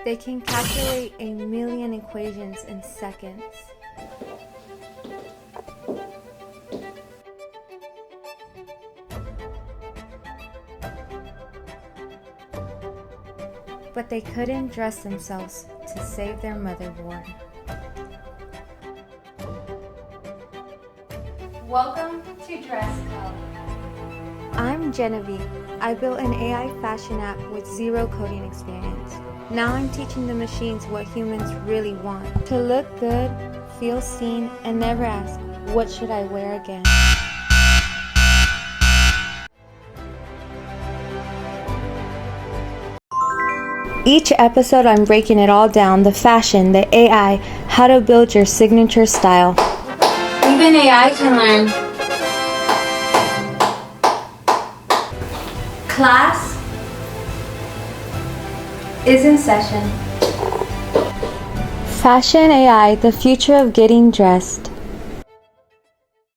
They can calculate 1,000,000 equations in seconds. But they couldn't dress themselves to save their motherboard. Welcome to Dress Club. I'm Genevieve. I built an AI fashion app with zero coding experience. Now I'm teaching the machines what humans really want. To look good, feel seen, and never ask, what should I wear again? Each episode I'm breaking it all down, the fashion, the AI, how to build your signature style. Even AI can learn. Class is in session. Fashion AI, the future of getting dressed.